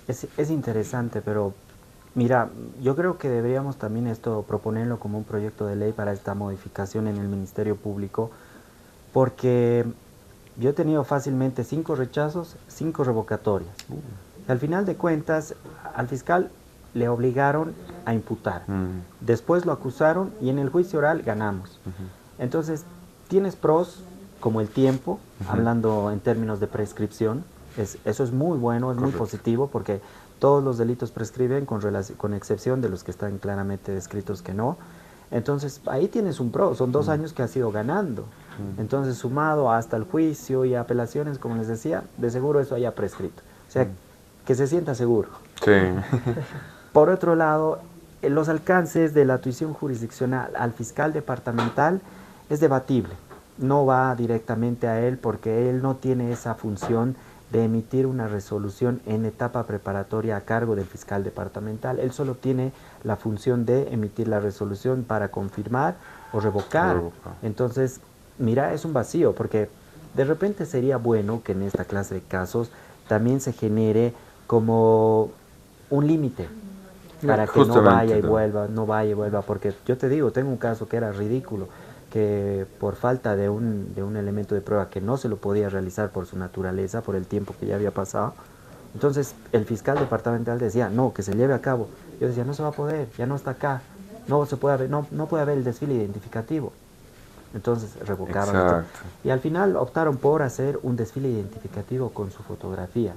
Es interesante, pero mira, yo creo que deberíamos también esto proponerlo como un proyecto de ley para esta modificación en el Ministerio Público, porque yo he tenido fácilmente 5 rechazos, 5 revocatorias. Al final de cuentas, al fiscal le obligaron a imputar. Después lo acusaron y en el juicio oral ganamos. Entonces, tienes pros como el tiempo, hablando en términos de prescripción. Eso es muy bueno, es muy positivo porque todos los delitos prescriben con excepción de los que están claramente descritos que no. Entonces, ahí tienes un pro, son 2 años que has ido ganando. Entonces, sumado hasta el juicio y apelaciones, como les decía, de seguro eso haya prescrito. O sea, que se sienta seguro. Sí. Por otro lado, los alcances de la tuición jurisdiccional al fiscal departamental es debatible. No va directamente a él porque él no tiene esa función de emitir una resolución en etapa preparatoria a cargo del fiscal departamental. Él solo tiene la función de emitir la resolución para confirmar o revocar. Entonces, mira, es un vacío porque de repente sería bueno que en esta clase de casos también se genere como un límite para que no vaya y vuelva, no vaya y vuelva, porque yo te digo, tengo un caso que era ridículo, que por falta de un elemento de prueba que no se lo podía realizar por su naturaleza, por el tiempo que ya había pasado, entonces el fiscal departamental decía, no, que se lleve a cabo. Yo decía, no se va a poder, ya no está acá, no se puede haber, no puede haber el desfile identificativo. Entonces revocaban. Y al final optaron por hacer un desfile identificativo con su fotografía,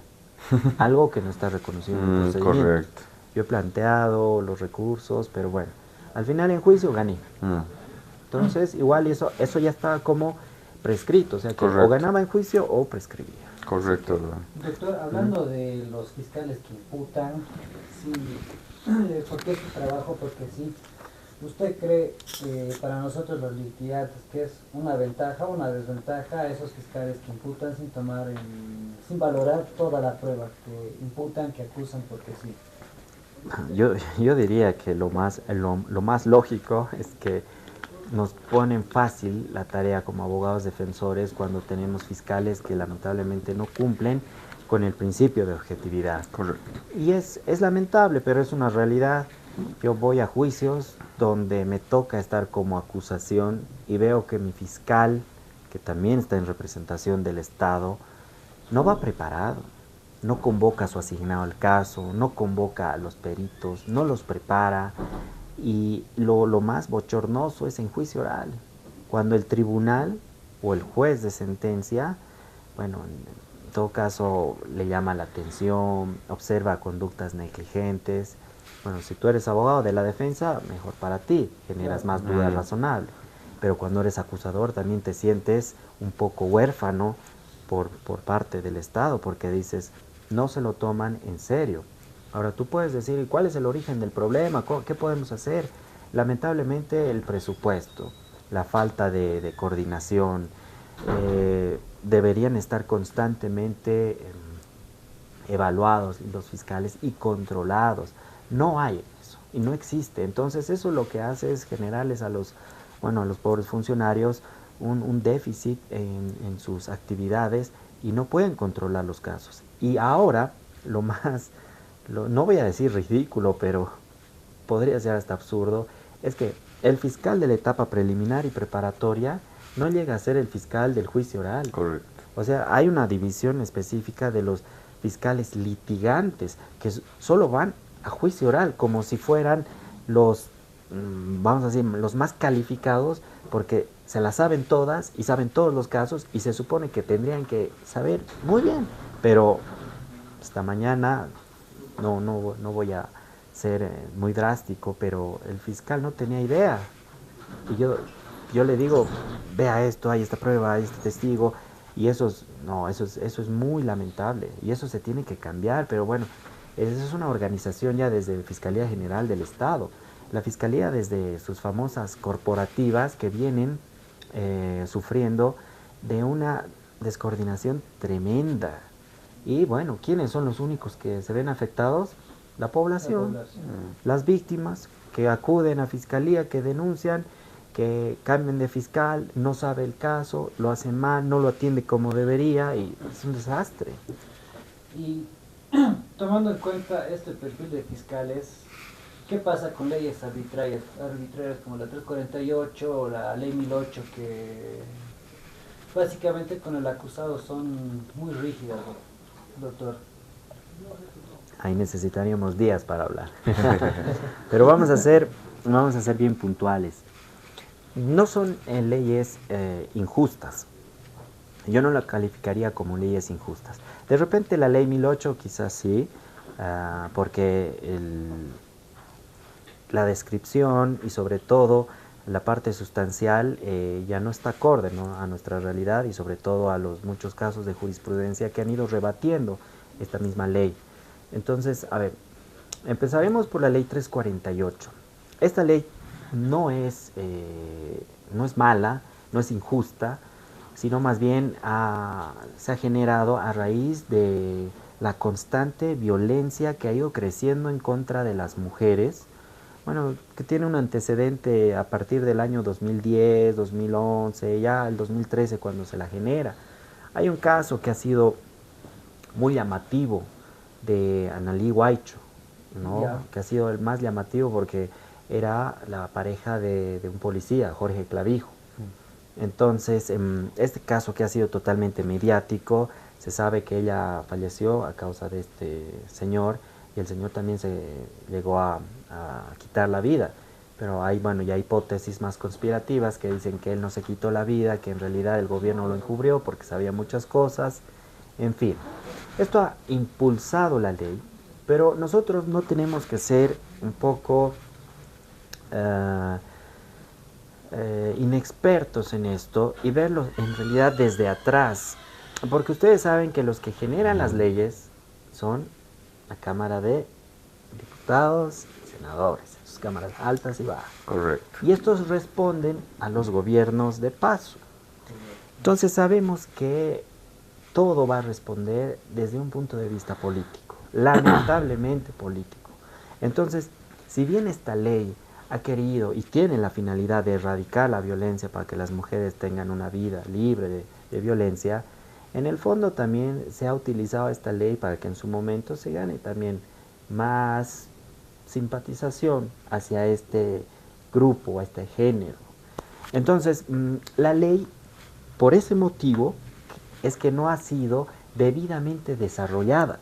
algo que no está reconocido en el procedimiento. Correcto. Yo he planteado los recursos, pero bueno, al final en juicio gané. Entonces, igual eso ya está como prescrito, o sea que o ganaba en juicio o prescribía. Correcto. Doctor, hablando de los fiscales que imputan, sí, porque es su trabajo, porque sí, ¿usted cree para nosotros los litigantes que es una ventaja o una desventaja a esos fiscales que imputan sin valorar toda la prueba, que imputan, que acusan porque sí? Yo diría que lo más lógico es que nos ponen fácil la tarea como abogados defensores cuando tenemos fiscales que lamentablemente no cumplen con el principio de objetividad. Correcto. Y es lamentable, pero es una realidad. Yo voy a juicios donde me toca estar como acusación y veo que mi fiscal, que también está en representación del Estado, no va preparado, no convoca a su asignado al caso, no convoca a los peritos, no los prepara. Y lo más bochornoso es en juicio oral, cuando el tribunal o el juez de sentencia, bueno, en todo caso le llama la atención, observa conductas negligentes. Bueno, si tú eres abogado de la defensa, mejor para ti, generas más dudas razonables. Pero cuando eres acusador también te sientes un poco huérfano por parte del Estado, porque dices, no se lo toman en serio. Ahora tú puedes decir, ¿cuál es el origen del problema? ¿Qué podemos hacer? Lamentablemente el presupuesto, la falta de coordinación, deberían estar constantemente evaluados los fiscales y controlados. No hay eso y no existe. Entonces eso lo que hace es generarles a los pobres funcionarios un déficit en sus actividades y no pueden controlar los casos. Y ahora no voy a decir ridículo, pero podría ser hasta absurdo, es que el fiscal de la etapa preliminar y preparatoria no llega a ser el fiscal del juicio oral. Correcto. O sea, hay una división específica de los fiscales litigantes que solo van a juicio oral, como si fueran vamos a decir, los más calificados, porque se las saben todas y saben todos los casos y se supone que tendrían que saber muy bien, pero esta mañana no voy a ser muy drástico, pero el fiscal no tenía idea. Y yo le digo, vea esto, hay esta prueba, hay este testigo, y eso es muy lamentable, y eso se tiene que cambiar, pero bueno, esa es una organización ya desde la Fiscalía General del Estado. La Fiscalía desde sus famosas corporativas que vienen sufriendo de una descoordinación tremenda. Y bueno, ¿quiénes son los únicos que se ven afectados? La población. Las víctimas que acuden a fiscalía, que denuncian, que cambian de fiscal, no sabe el caso, lo hacen mal, no lo atiende como debería y es un desastre. Y tomando en cuenta este perfil de fiscales, ¿qué pasa con leyes arbitrarias como la 348 o la ley 1008 que básicamente con el acusado son muy rígidas, doctor? Ahí necesitaríamos días para hablar. Pero vamos a ser bien puntuales. No son leyes injustas. Yo no la calificaría como leyes injustas. De repente la ley 1008 quizás sí, porque la descripción y sobre todo la parte sustancial ya no está acorde, ¿no?, a nuestra realidad y sobre todo a los muchos casos de jurisprudencia que han ido rebatiendo esta misma ley. Entonces, a ver, empezaremos por la ley 348. Esta ley no es mala, no es injusta, sino más bien se ha generado a raíz de la constante violencia que ha ido creciendo en contra de las mujeres, bueno, que tiene un antecedente a partir del año 2010, 2011, ya el 2013 cuando se la genera. Hay un caso que ha sido muy llamativo de Analí Guaycho, ¿no? Ya. Que ha sido el más llamativo porque era la pareja de un policía, Jorge Clavijo. Entonces, este caso que ha sido totalmente mediático, se sabe que ella falleció a causa de este señor y el señor también se llegó a quitar la vida. Pero hay, bueno, ya hipótesis más conspirativas que dicen que él no se quitó la vida, que en realidad el gobierno lo encubrió porque sabía muchas cosas. En fin, esto ha impulsado la ley, pero nosotros no tenemos que ser un poco inexpertos en esto y verlo en realidad desde atrás, porque ustedes saben que los que generan las leyes son la Cámara de Diputados y Senadores, sus cámaras altas y bajas. Correcto. Y estos responden a los gobiernos de paso. Entonces sabemos que todo va a responder desde un punto de vista político, lamentablemente político. Entonces, si bien esta ley ha querido y tiene la finalidad de erradicar la violencia para que las mujeres tengan una vida libre de violencia, en el fondo también se ha utilizado esta ley para que en su momento se gane también más simpatización hacia este grupo, a este género. Entonces, la ley, por ese motivo, es que no ha sido debidamente desarrollada.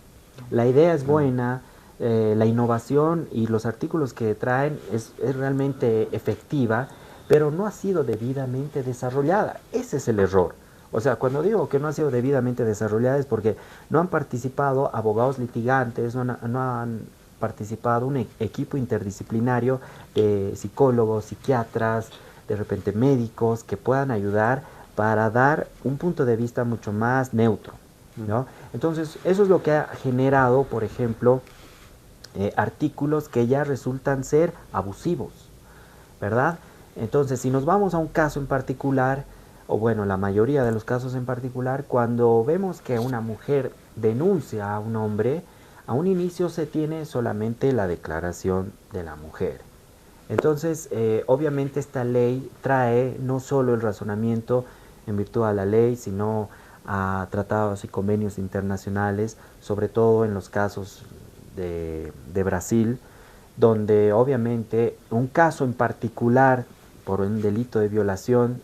La idea es buena, la innovación y los artículos que traen es realmente efectiva, pero no ha sido debidamente desarrollada. Ese es el error. O sea, cuando digo que no ha sido debidamente desarrollada es porque no han participado abogados litigantes, no han participado un equipo interdisciplinario de psicólogos, psiquiatras, de repente médicos, que puedan ayudar para dar un punto de vista mucho más neutro, ¿no? Entonces, eso es lo que ha generado, por ejemplo, artículos que ya resultan ser abusivos, ¿verdad? Entonces, si nos vamos a un caso en particular, o bueno, la mayoría de los casos en particular, cuando vemos que una mujer denuncia a un hombre, a un inicio se tiene solamente la declaración de la mujer. Entonces, obviamente esta ley trae no solo el razonamiento en virtud a la ley, sino a tratados y convenios internacionales, sobre todo en los casos de Brasil, donde obviamente un caso en particular por un delito de violación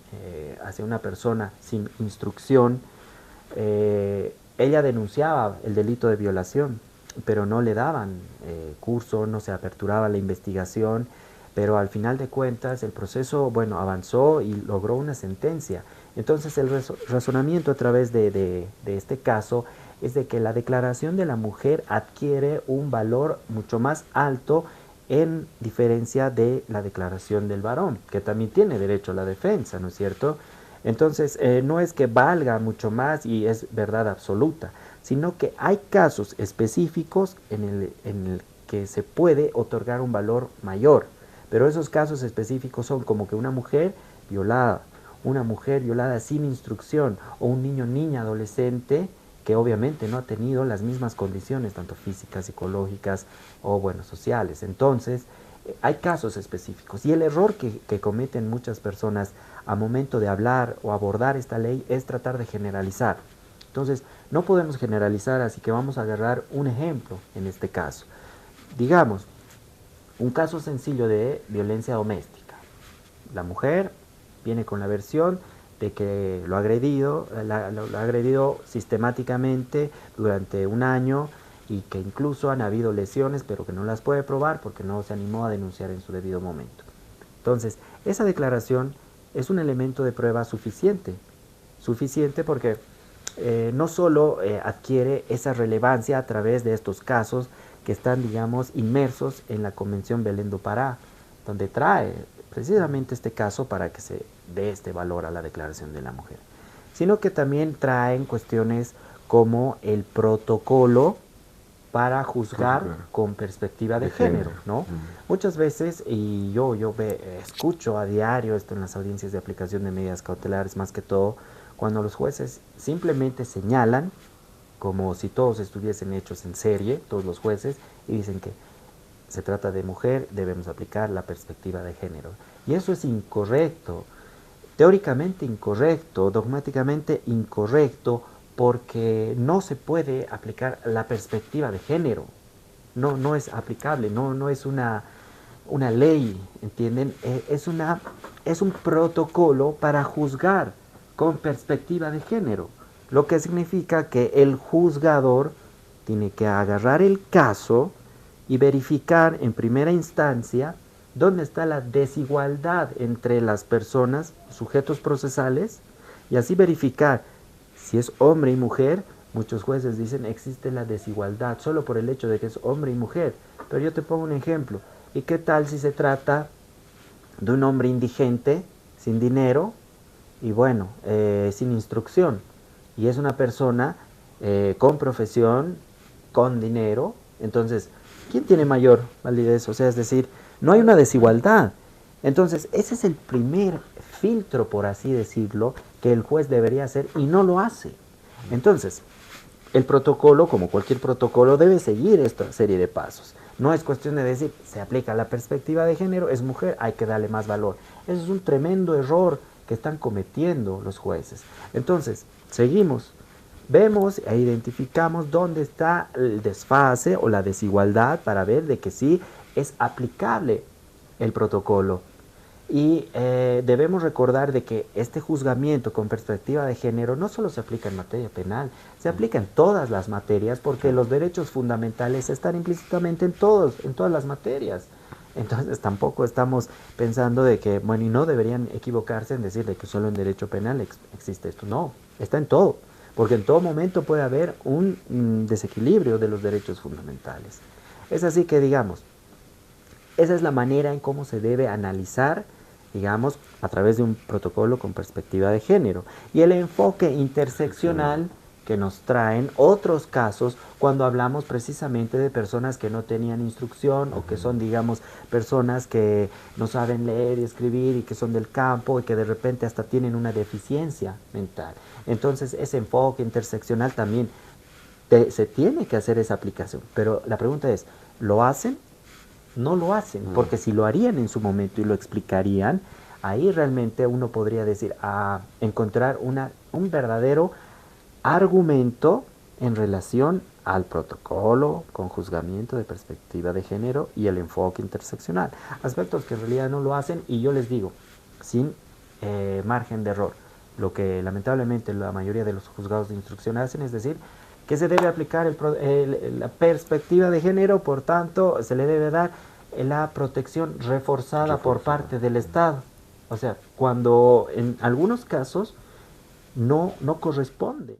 hacia una persona sin instrucción, ella denunciaba el delito de violación, pero no le daban curso, no se aperturaba la investigación, pero al final de cuentas el proceso, bueno, avanzó y logró una sentencia. Entonces el razonamiento a través de este caso es de que la declaración de la mujer adquiere un valor mucho más alto en diferencia de la declaración del varón, que también tiene derecho a la defensa, ¿no es cierto? Entonces, no es que valga mucho más y es verdad absoluta, sino que hay casos específicos en el que se puede otorgar un valor mayor, pero esos casos específicos son como que una mujer violada sin instrucción, o un niño, niña, adolescente, que obviamente no ha tenido las mismas condiciones, tanto físicas, psicológicas o, bueno, sociales. Entonces, hay casos específicos. Y el error que cometen muchas personas a momento de hablar o abordar esta ley es tratar de generalizar. Entonces, no podemos generalizar, así que vamos a agarrar un ejemplo en este caso. Digamos, un caso sencillo de violencia doméstica. La mujer viene con la versión de que lo ha agredido, lo ha agredido sistemáticamente durante un año y que incluso han habido lesiones, pero que no las puede probar porque no se animó a denunciar en su debido momento. Entonces, esa declaración es un elemento de prueba suficiente porque no solo adquiere esa relevancia a través de estos casos que están, digamos, inmersos en la Convención Belén do Pará, donde trae precisamente este caso para que se dé este valor a la declaración de la mujer, sino que también traen cuestiones como el protocolo para juzgar con perspectiva de género, ¿no? Muchas veces, y yo escucho a diario esto en las audiencias de aplicación de medidas cautelares, más que todo, cuando los jueces simplemente señalan, como si todos estuviesen hechos en serie, todos los jueces, y dicen que se trata de mujer, debemos aplicar la perspectiva de género. Y eso es incorrecto, teóricamente incorrecto, dogmáticamente incorrecto, porque no se puede aplicar la perspectiva de género. No es aplicable, no es una ley, ¿entienden? Es un protocolo para juzgar con perspectiva de género, lo que significa que el juzgador tiene que agarrar el caso y verificar en primera instancia dónde está la desigualdad entre las personas, sujetos procesales, y así verificar si es hombre y mujer. Muchos jueces dicen existe la desigualdad solo por el hecho de que es hombre y mujer. Pero yo te pongo un ejemplo. ¿Y qué tal si se trata de un hombre indigente, sin dinero y bueno, sin instrucción? Y es una persona con profesión, con dinero. Entonces, ¿quién tiene mayor validez? O sea, es decir, no hay una desigualdad. Entonces, ese es el primer filtro, por así decirlo, que el juez debería hacer y no lo hace. Entonces, el protocolo, como cualquier protocolo, debe seguir esta serie de pasos. No es cuestión de decir, se aplica la perspectiva de género, es mujer, hay que darle más valor. Eso es un tremendo error que están cometiendo los jueces. Entonces, seguimos, vemos e identificamos dónde está el desfase o la desigualdad para ver de que sí es aplicable el protocolo. Y debemos recordar de que este juzgamiento con perspectiva de género no solo se aplica en materia penal, se aplica en todas las materias porque los derechos fundamentales están implícitamente en todas las materias. Entonces tampoco estamos pensando de que, bueno, y no deberían equivocarse en decir de que solo en derecho penal existe esto. No, está en todo, porque en todo momento puede haber un desequilibrio de los derechos fundamentales. Es así que, digamos, esa es la manera en cómo se debe analizar, digamos, a través de un protocolo con perspectiva de género. Y el enfoque interseccional que nos traen otros casos cuando hablamos precisamente de personas que no tenían instrucción o que son, digamos, personas que no saben leer y escribir y que son del campo y que de repente hasta tienen una deficiencia mental. Entonces, ese enfoque interseccional también se tiene que hacer esa aplicación. Pero la pregunta es, ¿lo hacen? No lo hacen, porque si lo harían en su momento y lo explicarían, ahí realmente uno podría decir, encontrar un verdadero argumento en relación al protocolo con juzgamiento de perspectiva de género y el enfoque interseccional. Aspectos que en realidad no lo hacen y yo les digo, sin margen de error. Lo que lamentablemente la mayoría de los juzgados de instrucción hacen es decir, que se debe aplicar la perspectiva de género, por tanto, se le debe dar la protección reforzada por parte del Estado. O sea, cuando en algunos casos no corresponde.